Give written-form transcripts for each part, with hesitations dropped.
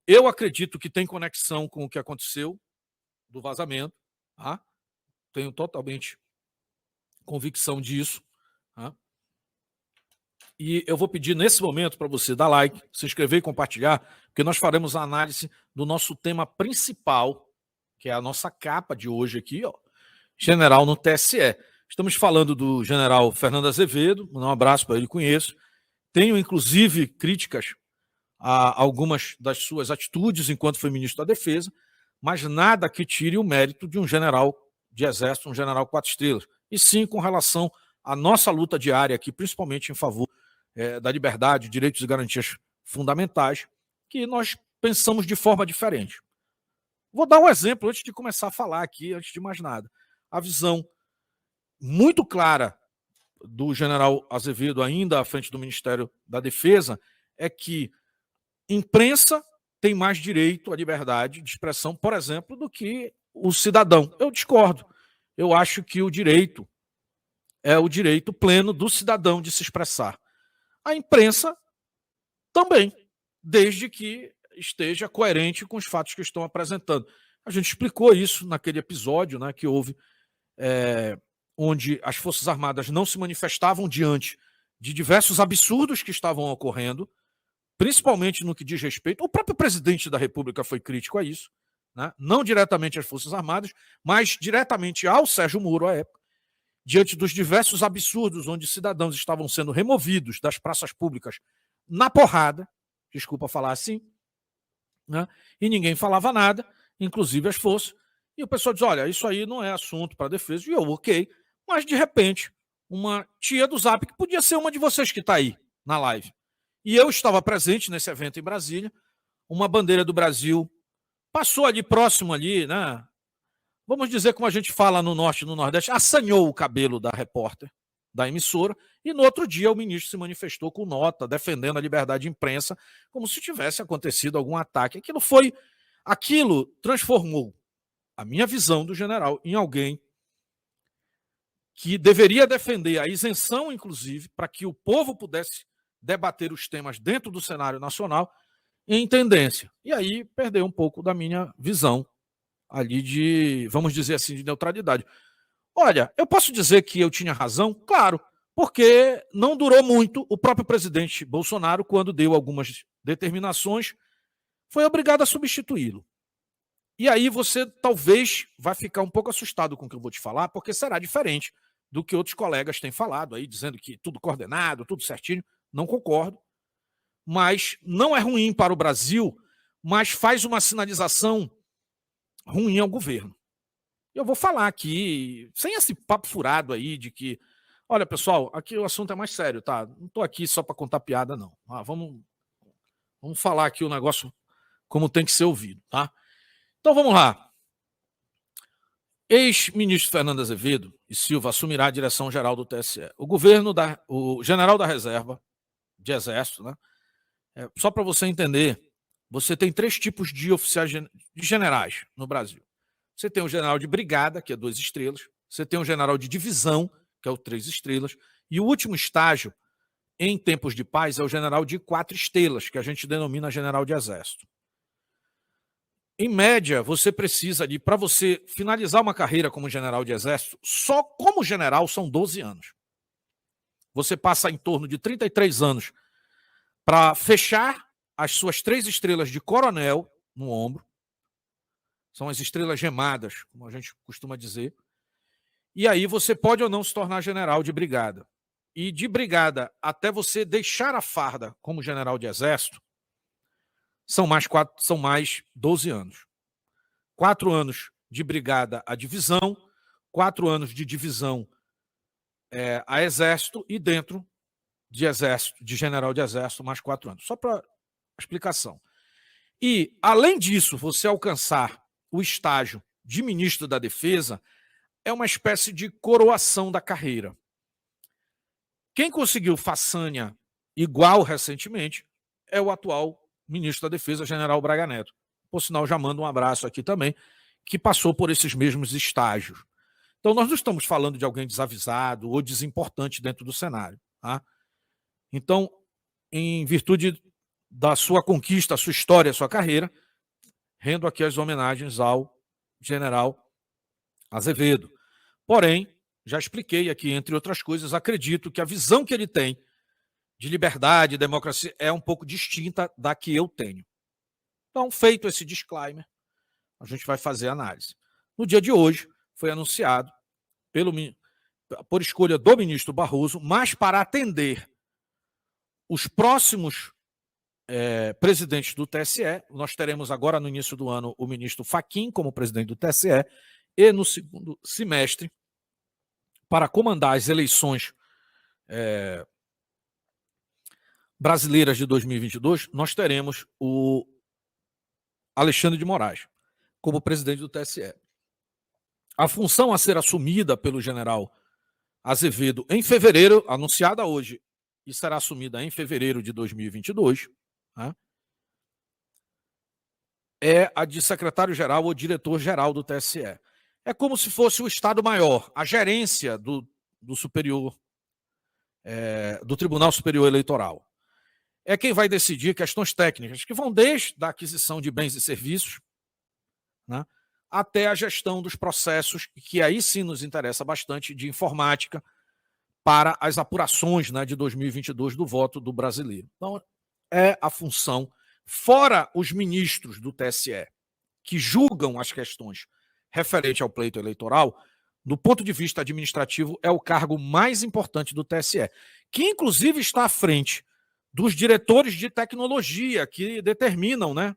Eu acredito que tem conexão com o que aconteceu do vazamento, tá? Tenho totalmente convicção disso, tá? E eu vou pedir nesse momento para você dar like, se inscrever e compartilhar, porque nós faremos a análise do nosso tema principal, que é a nossa capa de hoje aqui, ó, general no TSE. Estamos falando do general Fernando Azevedo, um abraço para ele, conheço. Tenho, inclusive, críticas a algumas das suas atitudes enquanto foi ministro da Defesa, mas nada que tire o mérito de um general de Exército, um general 4 estrelas, e sim com relação à nossa luta diária aqui, principalmente em favor da liberdade, direitos e garantias fundamentais, que nós pensamos de forma diferente. Vou dar um exemplo antes de começar a falar aqui, antes de mais nada. A visão muito clara do general Azevedo, ainda à frente do Ministério da Defesa, é que imprensa tem mais direito à liberdade de expressão, por exemplo, do que o cidadão. Eu discordo. Eu acho que o direito é o direito pleno do cidadão de se expressar. A imprensa também, desde que esteja coerente com os fatos que estão apresentando. A gente explicou isso naquele episódio, né, que houve, onde as Forças Armadas não se manifestavam diante de diversos absurdos que estavam ocorrendo, principalmente no que diz respeito. O próprio presidente da República foi crítico a isso, né? Não diretamente às Forças Armadas, mas diretamente ao Sérgio Moro, à época, diante dos diversos absurdos onde cidadãos estavam sendo removidos das praças públicas na porrada, desculpa falar assim, né? E ninguém falava nada, inclusive as forças, e o pessoal diz, olha, isso aí não é assunto para a defesa, e eu, ok, mas de repente, uma tia do Zap, que podia ser uma de vocês que está aí na live, e eu estava presente nesse evento em Brasília, uma bandeira do Brasil passou ali próximo ali, né? Vamos dizer como a gente fala no Norte e no Nordeste, assanhou o cabelo da repórter da emissora, e no outro dia o ministro se manifestou com nota, defendendo a liberdade de imprensa, como se tivesse acontecido algum ataque. Aquilo transformou a minha visão do general em alguém que deveria defender a isenção, inclusive, para que o povo pudesse debater os temas dentro do cenário nacional em tendência. E aí perdeu um pouco da minha visão ali de, vamos dizer assim, de neutralidade. Olha, eu posso dizer que eu tinha razão? Claro, porque não durou muito. O próprio presidente Bolsonaro, quando deu algumas determinações, foi obrigado a substituí-lo. E aí você talvez vai ficar um pouco assustado com o que eu vou te falar, porque será diferente do que outros colegas têm falado aí, dizendo que tudo coordenado, tudo certinho. Não concordo. Mas não é ruim para o Brasil, mas faz uma sinalização ruim ao governo. Eu vou falar aqui, sem esse papo furado aí de que, olha, pessoal, aqui o assunto é mais sério, tá? Não estou aqui só para contar piada, não. Vamos falar aqui o negócio como tem que ser ouvido, tá? Então vamos lá. Ex-ministro Fernando Azevedo e Silva assumirá a direção-geral do TSE. O general da reserva de Exército, né? Só para você entender, você tem 3 tipos de oficiais de generais no Brasil. Você tem o general de brigada, que é 2 estrelas, você tem o general de divisão, que é o 3 estrelas, e o último estágio, em tempos de paz, é o general de 4 estrelas, que a gente denomina general de exército. Em média, você precisa de, para você finalizar uma carreira como general de exército, só como general são 12 anos. Você passa em torno de 33 anos para fechar as suas 3 estrelas de coronel no ombro. São as estrelas gemadas, como a gente costuma dizer. E aí você pode ou não se tornar general de brigada. E de brigada até você deixar a farda como general de exército, são mais 12 anos. 4 anos de brigada a divisão, 4 anos de divisão a exército, e dentro de exército, de general de exército, mais 4 anos. Só para explicação. E, além disso, você alcançar o estágio de ministro da Defesa, é uma espécie de coroação da carreira. Quem conseguiu façanha igual recentemente é o atual ministro da Defesa, general Braga Neto. Por sinal, já mando um abraço aqui também, que passou por esses mesmos estágios. Então, nós não estamos falando de alguém desavisado ou desimportante dentro do cenário. Tá? Então, em virtude da sua conquista, a sua história, a sua carreira, rendo aqui as homenagens ao general Azevedo. Porém, já expliquei aqui, entre outras coisas, acredito que a visão que ele tem de liberdade e democracia é um pouco distinta da que eu tenho. Então, feito esse disclaimer, a gente vai fazer a análise. No dia de hoje, foi anunciado, por escolha do ministro Barroso, mas para atender os próximos presidentes do TSE, nós teremos agora, no início do ano, o ministro Fachin como presidente do TSE, e no segundo semestre, para comandar as eleições brasileiras de 2022, nós teremos o Alexandre de Moraes como presidente do TSE. A função a ser assumida pelo general Azevedo em fevereiro, anunciada hoje, e será assumida em fevereiro de 2022, né, é a de secretário-geral ou diretor-geral do TSE. É como se fosse o Estado-Maior, a gerência do Superior, do Tribunal Superior Eleitoral. É quem vai decidir questões técnicas, que vão desde a aquisição de bens e serviços, né, até a gestão dos processos, que aí sim nos interessa bastante, de informática, para as apurações, né, de 2022 do voto do brasileiro. Então, é a função, fora os ministros do TSE, que julgam as questões referentes ao pleito eleitoral, do ponto de vista administrativo, é o cargo mais importante do TSE, que inclusive está à frente dos diretores de tecnologia que determinam, né,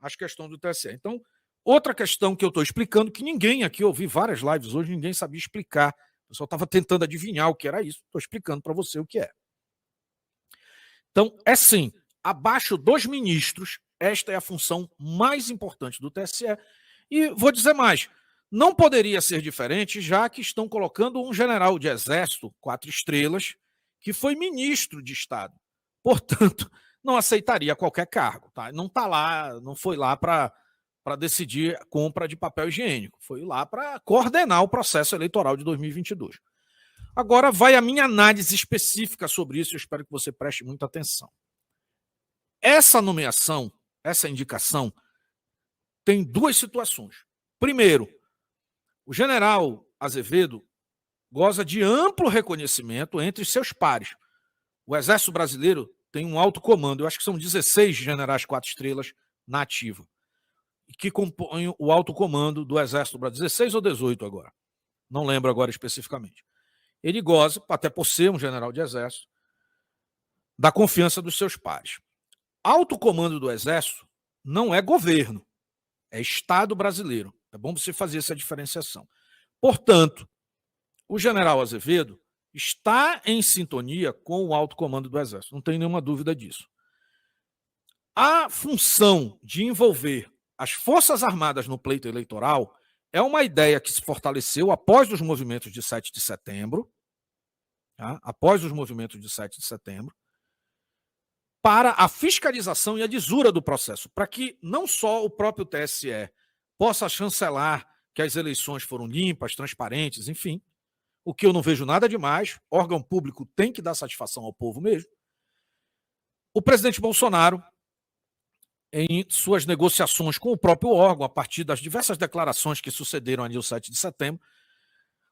as questões do TSE. Então, outra questão que eu estou explicando, que ninguém aqui, eu ouvi várias lives hoje, ninguém sabia explicar. O pessoal estava tentando adivinhar o que era isso. Estou explicando para você o que é. Então, é sim, abaixo dos ministros, esta é a função mais importante do TSE. E vou dizer mais, não poderia ser diferente, já que estão colocando um general de exército, 4 estrelas, que foi ministro de Estado. Portanto, não aceitaria qualquer cargo. Tá? Não está lá, não foi lá para decidir a compra de papel higiênico. Foi lá para coordenar o processo eleitoral de 2022. Agora vai a minha análise específica sobre isso, eu espero que você preste muita atenção. Essa nomeação, essa indicação, tem 2 situações. Primeiro, o general Azevedo goza de amplo reconhecimento entre seus pares. O Exército Brasileiro tem um alto comando, eu acho que são 16 generais 4 estrelas na ativa, que compõem o alto comando do Exército Brasileiro, 16 ou 18 agora, não lembro agora especificamente. Ele goza, até por ser um general de exército, da confiança dos seus pares. Alto comando do Exército não é governo, é Estado brasileiro. É bom você fazer essa diferenciação. Portanto, o general Azevedo está em sintonia com o alto comando do Exército, não tem nenhuma dúvida disso. A função de envolver as Forças Armadas no pleito eleitoral é uma ideia que se fortaleceu após os movimentos de 7 de setembro, tá? Após os movimentos de 7 de setembro, para a fiscalização e a lisura do processo, para que não só o próprio TSE possa chancelar que as eleições foram limpas, transparentes, enfim, o que eu não vejo nada demais, órgão público tem que dar satisfação ao povo mesmo. O presidente Bolsonaro, em suas negociações com o próprio órgão, a partir das diversas declarações que sucederam ali o 7 de setembro,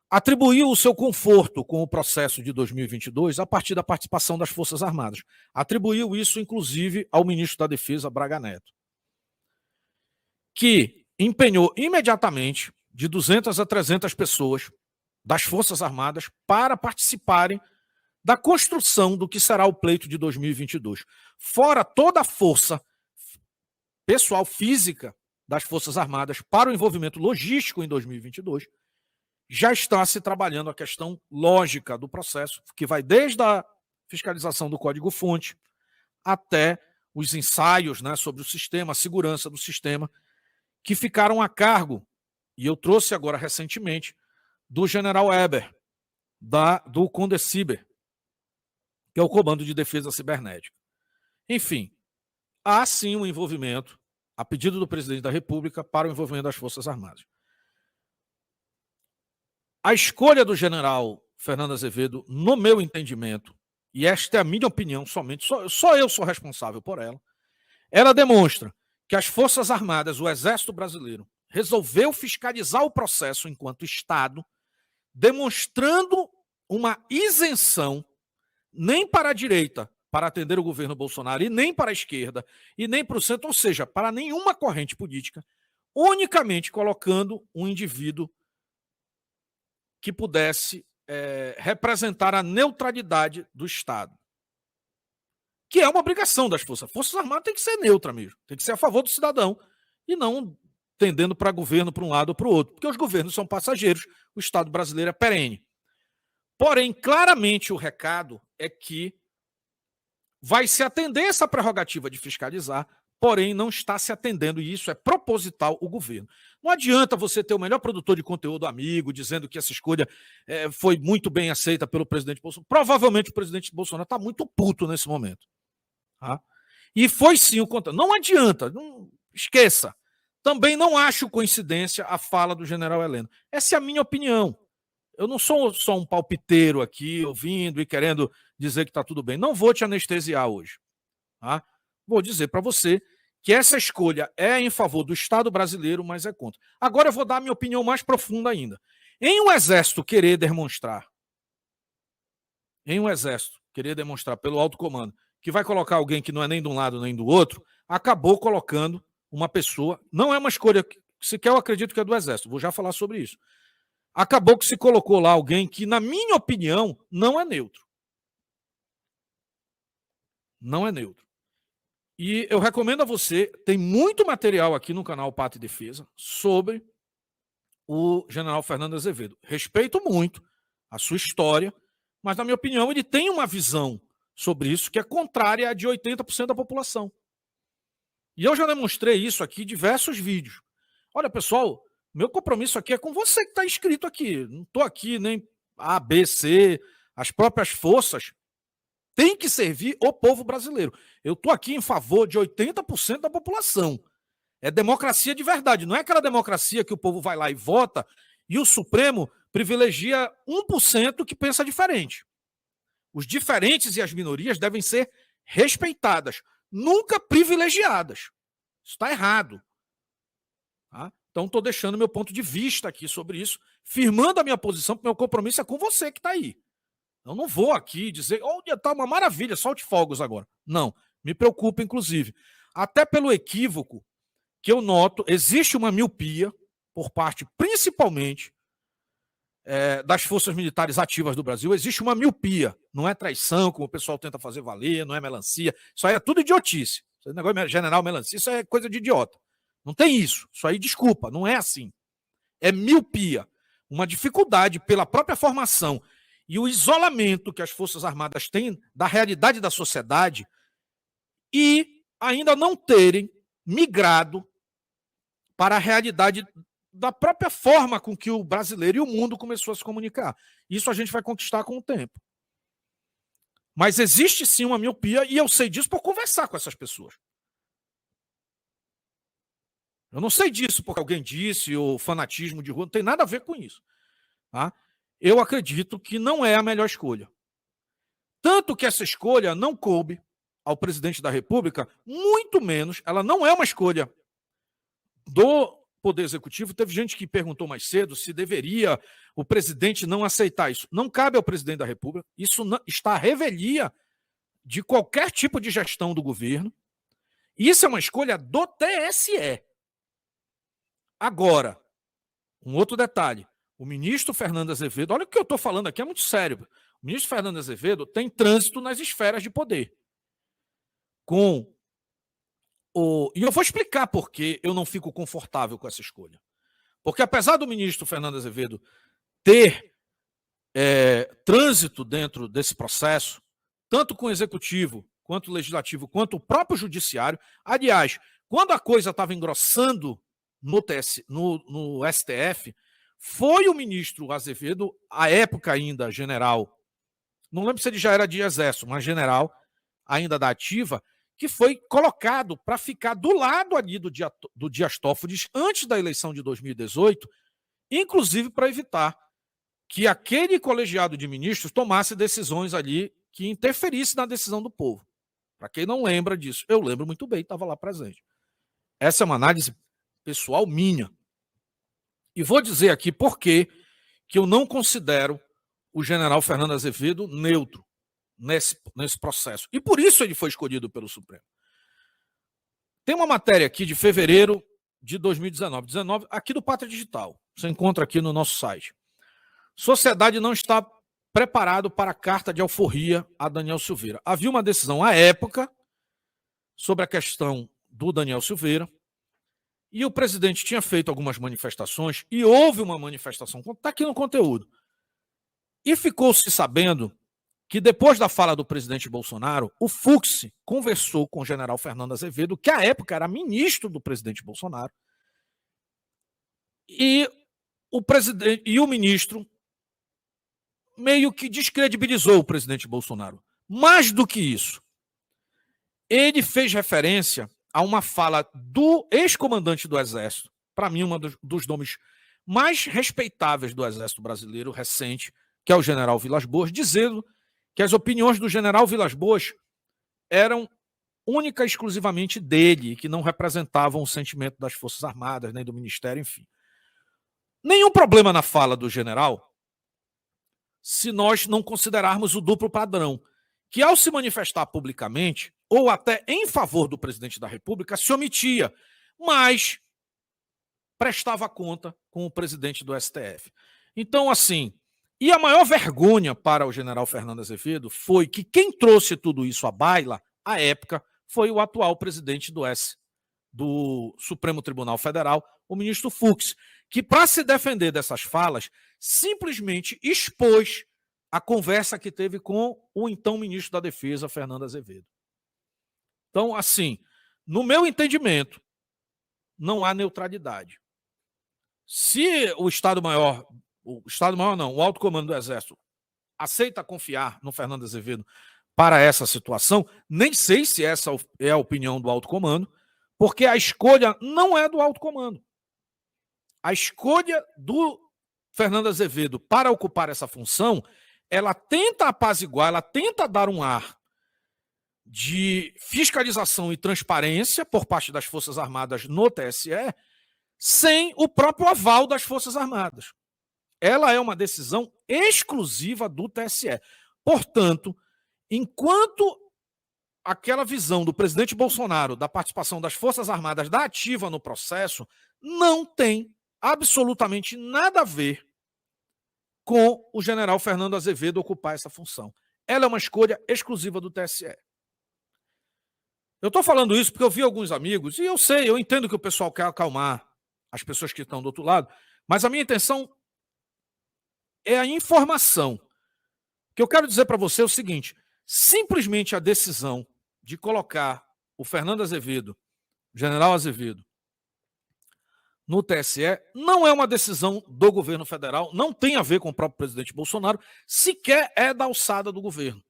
atribuiu o seu conforto com o processo de 2022 a partir da participação das Forças Armadas. Atribuiu isso, inclusive, ao ministro da Defesa, Braga Neto, que empenhou imediatamente de 200 a 300 pessoas das Forças Armadas para participarem da construção do que será o pleito de 2022. Fora toda a força pessoal física das Forças Armadas para o envolvimento logístico em 2022, já está se trabalhando a questão lógica do processo, que vai desde a fiscalização do código-fonte até os ensaios, né, sobre o sistema, a segurança do sistema, que ficaram a cargo, e eu trouxe agora recentemente, do general Eber, do Condeciber, que é o Comando de Defesa Cibernética. Enfim, há sim um envolvimento, a pedido do presidente da República, para o envolvimento das Forças Armadas. A escolha do general Fernando Azevedo, no meu entendimento, e esta é a minha opinião somente, só eu sou responsável por ela, ela demonstra que as Forças Armadas, o Exército Brasileiro, resolveu fiscalizar o processo enquanto Estado, demonstrando uma isenção nem para a direita, para atender o governo Bolsonaro, e nem para a esquerda, e nem para o centro, ou seja, para nenhuma corrente política, unicamente colocando um indivíduo que pudesse representar a neutralidade do Estado, que é uma obrigação das Forças. Forças Armadas tem que ser neutra mesmo, tem que ser a favor do cidadão, e não tendendo para governo para um lado ou para o outro, porque os governos são passageiros, o Estado brasileiro é perene. Porém, claramente o recado é que vai se atender essa prerrogativa de fiscalizar, porém não está se atendendo, e isso é proposital o governo. Não adianta você ter o melhor produtor de conteúdo amigo, dizendo que essa escolha foi muito bem aceita pelo presidente Bolsonaro. Provavelmente o presidente Bolsonaro está muito puto nesse momento. Tá? E foi sim o conteúdo. Não adianta, não esqueça. Também não acho coincidência a fala do general Heleno. Essa é a minha opinião. Eu não sou só um palpiteiro aqui, ouvindo e querendo dizer que está tudo bem. Não vou te anestesiar hoje. Tá? Vou dizer para você que essa escolha é em favor do Estado brasileiro, mas é contra. Agora eu vou dar a minha opinião mais profunda ainda. Em um exército querer demonstrar pelo alto comando que vai colocar alguém que não é nem de um lado nem do outro, acabou colocando uma pessoa, não é uma escolha, sequer eu acredito que é do Exército, vou já falar sobre isso. Acabou que se colocou lá alguém que, na minha opinião, não é neutro. Não é neutro. E eu recomendo a você, tem muito material aqui no canal Pátria e Defesa sobre o general Fernando Azevedo. Respeito muito a sua história, mas, na minha opinião, ele tem uma visão sobre isso que é contrária à de 80% da população. E eu já demonstrei isso aqui em diversos vídeos. Olha, pessoal, meu compromisso aqui é com você que está inscrito aqui. Não estou aqui nem A, B, C, as próprias forças. Tem que servir o povo brasileiro. Eu estou aqui em favor de 80% da população. É democracia de verdade. Não é aquela democracia que o povo vai lá e vota e o Supremo privilegia 1% que pensa diferente. Os diferentes e as minorias devem ser respeitadas, nunca privilegiadas. Isso está errado. Tá? Então, estou deixando meu ponto de vista aqui sobre isso, firmando a minha posição, porque meu compromisso é com você que está aí. Eu não vou aqui dizer, olha, está uma maravilha, solte fogos agora. Não, me preocupa, inclusive. Até pelo equívoco que eu noto, existe uma miopia por parte, principalmente, das forças militares ativas do Brasil, existe uma miopia. Não é traição, como o pessoal tenta fazer valer, não é melancia. Isso aí é tudo idiotice. Esse negócio de general melancia, isso é coisa de idiota. Não tem isso. Isso aí, desculpa, não é assim. É miopia. Uma dificuldade pela própria formação e o isolamento que as Forças Armadas têm da realidade da sociedade e ainda não terem migrado para a realidade da própria forma com que o brasileiro e o mundo começou a se comunicar. Isso a gente vai conquistar com o tempo. Mas existe sim uma miopia e eu sei disso por conversar com essas pessoas. Eu não sei disso porque alguém disse, ou fanatismo de rua, não tem nada a ver com isso. Tá? Eu acredito que não é a melhor escolha. Tanto que essa escolha não coube ao presidente da República, muito menos, ela não é uma escolha do Poder Executivo. Teve gente que perguntou mais cedo se deveria o presidente não aceitar isso. Não cabe ao presidente da República, isso está à revelia de qualquer tipo de gestão do governo. Isso é uma escolha do TSE. Agora, um outro detalhe, o ministro Fernando Azevedo, olha o que eu estou falando aqui, é muito sério. O ministro Fernando Azevedo tem trânsito nas esferas de poder. E eu vou explicar por que eu não fico confortável com essa escolha. Porque apesar do ministro Fernando Azevedo ter trânsito dentro desse processo, tanto com o executivo, quanto o legislativo, quanto o próprio judiciário, aliás, quando a coisa estava engrossando no STF, foi o ministro Azevedo, à época ainda general, não lembro se ele já era de exército, mas general, ainda da ativa, que foi colocado para ficar do lado ali do Dias Toffoli antes da eleição de 2018, inclusive para evitar que aquele colegiado de ministros tomasse decisões ali que interferisse na decisão do povo. Para quem não lembra disso, eu lembro muito bem, estava lá presente. Essa é uma análise pessoal minha. E vou dizer aqui por que eu não considero o general Fernando Azevedo neutro nesse processo. E por isso ele foi escolhido pelo Supremo. Tem uma matéria aqui de fevereiro de 2019, aqui do Pátria Digital. Você encontra aqui no nosso site. Sociedade não está preparado para a carta de alforria a Daniel Silveira. Havia uma decisão à época sobre a questão do Daniel Silveira e o presidente tinha feito algumas manifestações e houve uma manifestação, está aqui no conteúdo. E ficou-se sabendo que depois da fala do presidente Bolsonaro, o Fux conversou com o general Fernando Azevedo, que à época era ministro do presidente Bolsonaro, e o ministro meio que descredibilizou o presidente Bolsonaro. Mais do que isso, ele fez referência a uma fala do ex-comandante do Exército, para mim, um dos nomes mais respeitáveis do Exército brasileiro recente, que é o general Vilas Boas, dizendo que as opiniões do general Vilas Boas eram única e exclusivamente dele, que não representavam o sentimento das Forças Armadas, nem do Ministério, enfim. Nenhum problema na fala do general, se nós não considerarmos o duplo padrão, que ao se manifestar publicamente, ou até em favor do presidente da República, se omitia, mas prestava conta com o presidente do STF. Então, assim, e a maior vergonha para o general Fernando Azevedo foi que quem trouxe tudo isso à baila, à época, foi o atual presidente do Supremo Tribunal Federal, o ministro Fux, que, para se defender dessas falas, simplesmente expôs a conversa que teve com o então ministro da Defesa, Fernando Azevedo. Então, assim, no meu entendimento, não há neutralidade. Se o Estado-Maior não, o alto comando do Exército aceita confiar no Fernando Azevedo para essa situação, nem sei se essa é a opinião do alto comando, porque a escolha não é do alto comando. A escolha do Fernando Azevedo para ocupar essa função, ela tenta apaziguar, ela tenta dar um ar de fiscalização e transparência por parte das Forças Armadas no TSE, sem o próprio aval das Forças Armadas. Ela é uma decisão exclusiva do TSE. Portanto, enquanto aquela visão do presidente Bolsonaro da participação das Forças Armadas da ativa no processo não tem absolutamente nada a ver com o general Fernando Azevedo ocupar essa função. Ela é uma escolha exclusiva do TSE. Eu estou falando isso porque eu vi alguns amigos, e eu entendo que o pessoal quer acalmar as pessoas que estão do outro lado, mas a minha intenção é a informação. O que eu quero dizer para você é o seguinte: simplesmente a decisão de colocar o Fernando Azevedo, o general Azevedo, no TSE, não é uma decisão do governo federal, não tem a ver com o próprio presidente Bolsonaro, sequer é da alçada do governo.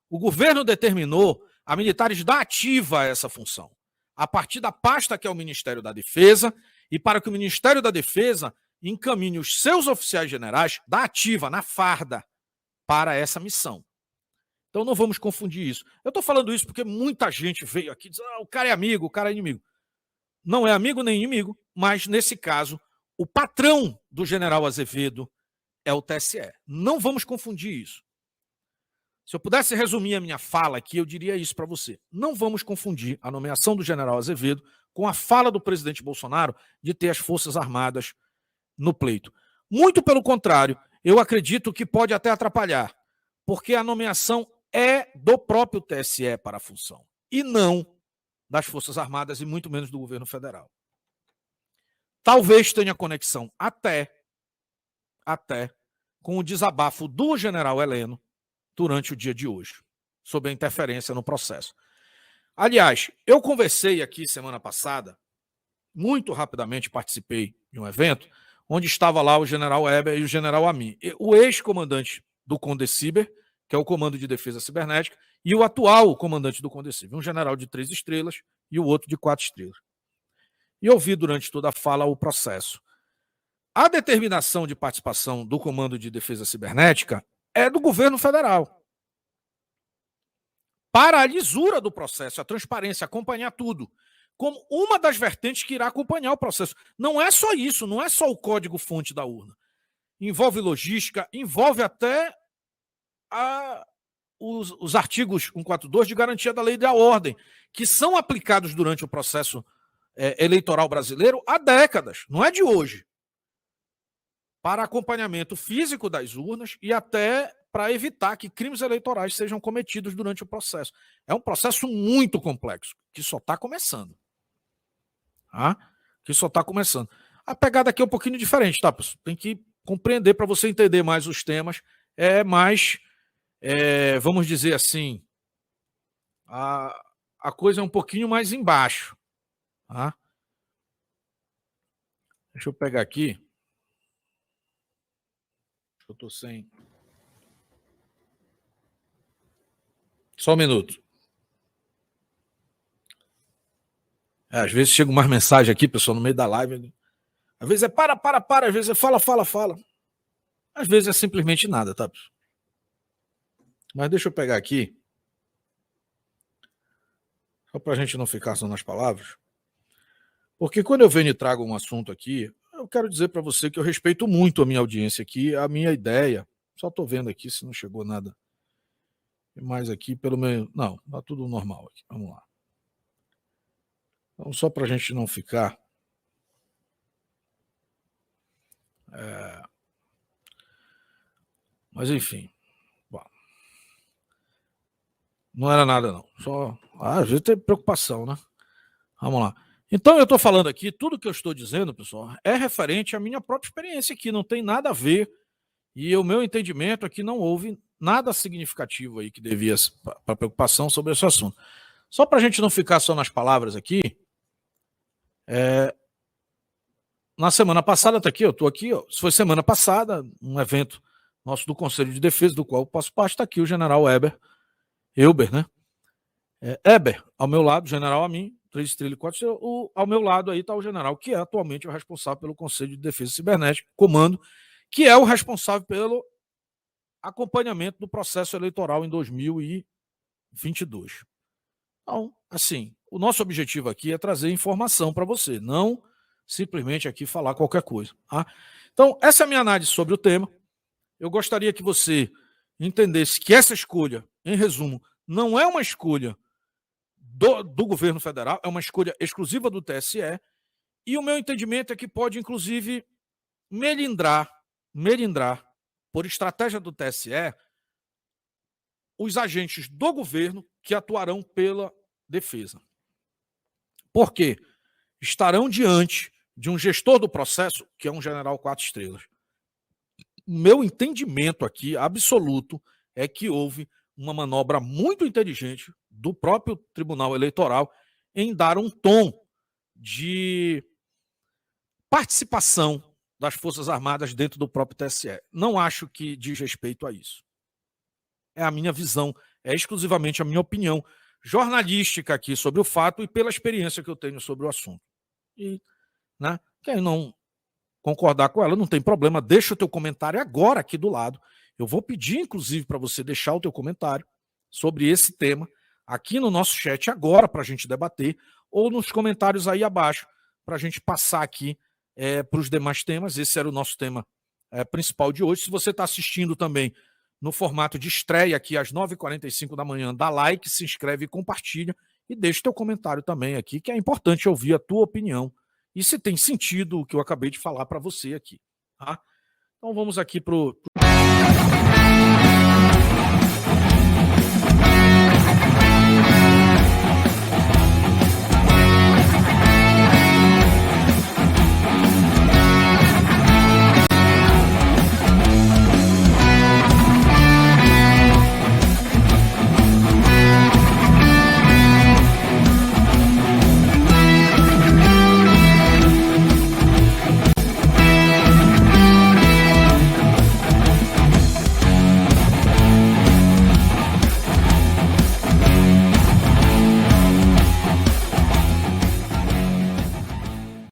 O governo determinou a militares da ativa essa função, a partir da pasta que é o Ministério da Defesa, e para que o Ministério da Defesa encaminhe os seus oficiais generais da ativa, na farda, para essa missão. Então não vamos confundir isso. Eu estou falando isso porque muita gente veio aqui e diz: o cara é amigo, o cara é inimigo. Não é amigo nem inimigo, mas nesse caso, o patrão do general Azevedo é o TSE. Não vamos confundir isso. Se eu pudesse resumir a minha fala aqui, eu diria isso para você. Não vamos confundir a nomeação do general Azevedo com a fala do presidente Bolsonaro de ter as Forças Armadas no pleito. Muito pelo contrário, eu acredito que pode até atrapalhar, porque a nomeação é do próprio TSE para a função, e não das Forças Armadas e muito menos do governo federal. Talvez tenha conexão até com o desabafo do general Heleno durante o dia de hoje, sobre a interferência no processo. Aliás, eu conversei aqui semana passada, muito rapidamente participei de um evento, onde estava lá o general Eber e o general Amin, o ex-comandante do Condeciber, que é o Comando de Defesa Cibernética, e o atual comandante do Condeciber, um general de 3 estrelas e o outro de 4 estrelas. E ouvi durante toda a fala o processo. A determinação de participação do Comando de Defesa Cibernética é do governo federal. para a lisura do processo, a transparência, acompanhar tudo, como uma das vertentes que irá acompanhar o processo. Não é só isso, não é só o código-fonte da urna. Envolve logística, envolve até os artigos 142 de garantia da lei e da ordem, que são aplicados durante o processo eleitoral brasileiro há décadas, não é de hoje, para acompanhamento físico das urnas e até para evitar que crimes eleitorais sejam cometidos durante o processo. É um processo muito complexo, que só está começando. Tá? Que só está começando. A pegada aqui é um pouquinho diferente, tá, pessoal? Tem que compreender para você entender mais os temas. É mais, vamos dizer assim, a coisa é um pouquinho mais embaixo. Tá? Deixa eu pegar aqui. Eu estou sem. Só um minuto. Às vezes chega umas mensagens aqui, pessoal, no meio da live. Às vezes é para, às vezes é fala. Às vezes é simplesmente nada, tá, pessoal? Mas deixa eu pegar aqui. Só para a gente não ficar só nas palavras. Porque quando eu venho e trago um assunto aqui, eu quero dizer para você que eu respeito muito a minha audiência aqui, a minha ideia. Só estou vendo aqui se não chegou nada mais aqui, pelo menos. Não, está tudo normal aqui. Vamos lá. Então, só para a gente não ficar. Mas, enfim. Bom, não era nada, não. Só. Às vezes tem preocupação, né? Vamos lá. Então, eu estou falando aqui, tudo que eu estou dizendo, pessoal, é referente à minha própria experiência aqui, não tem nada a ver. E o meu entendimento é que não houve nada significativo aí que devia para preocupação sobre esse assunto. Só para a gente não ficar só nas palavras aqui, na semana passada, tá aqui, eu estou aqui, ó, foi semana passada, um evento nosso do Conselho de Defesa, do qual eu faço parte, está aqui o general Elber, né? Eber, ao meu lado, general a mim, 3 estrelas e 4, ao meu lado aí está o general, que é atualmente o responsável pelo Conselho de Defesa Cibernética, comando, que é o responsável pelo acompanhamento do processo eleitoral em 2022. Então, assim, o nosso objetivo aqui é trazer informação para você, não simplesmente aqui falar qualquer coisa. Tá? Então, essa é a minha análise sobre o tema. Eu gostaria que você entendesse que essa escolha, em resumo, não é uma escolha do governo federal, é uma escolha exclusiva do TSE, e o meu entendimento é que pode, inclusive, melindrar, por estratégia do TSE, os agentes do governo que atuarão pela defesa. Por quê? Estarão diante de um gestor do processo, que é um general 4 estrelas. O meu entendimento aqui, absoluto, é que houve uma manobra muito inteligente do próprio Tribunal Eleitoral em dar um tom de participação das Forças Armadas dentro do próprio TSE. Não acho que diz respeito a isso. É a minha visão, é exclusivamente a minha opinião jornalística aqui sobre o fato e pela experiência que eu tenho sobre o assunto. E, né, quem não concordar com ela, não tem problema, deixa o teu comentário agora aqui do lado. Eu vou pedir, inclusive, para você deixar o teu comentário sobre esse tema aqui no nosso chat agora para a gente debater, ou nos comentários aí abaixo, para a gente passar aqui para os demais temas. Esse era o nosso tema principal de hoje. Se você está assistindo também no formato de estreia aqui às 9h45 da manhã, dá like, se inscreve e compartilha, e deixa o teu comentário também aqui, que é importante ouvir a tua opinião e se tem sentido o que eu acabei de falar para você aqui. Tá? Então vamos aqui para o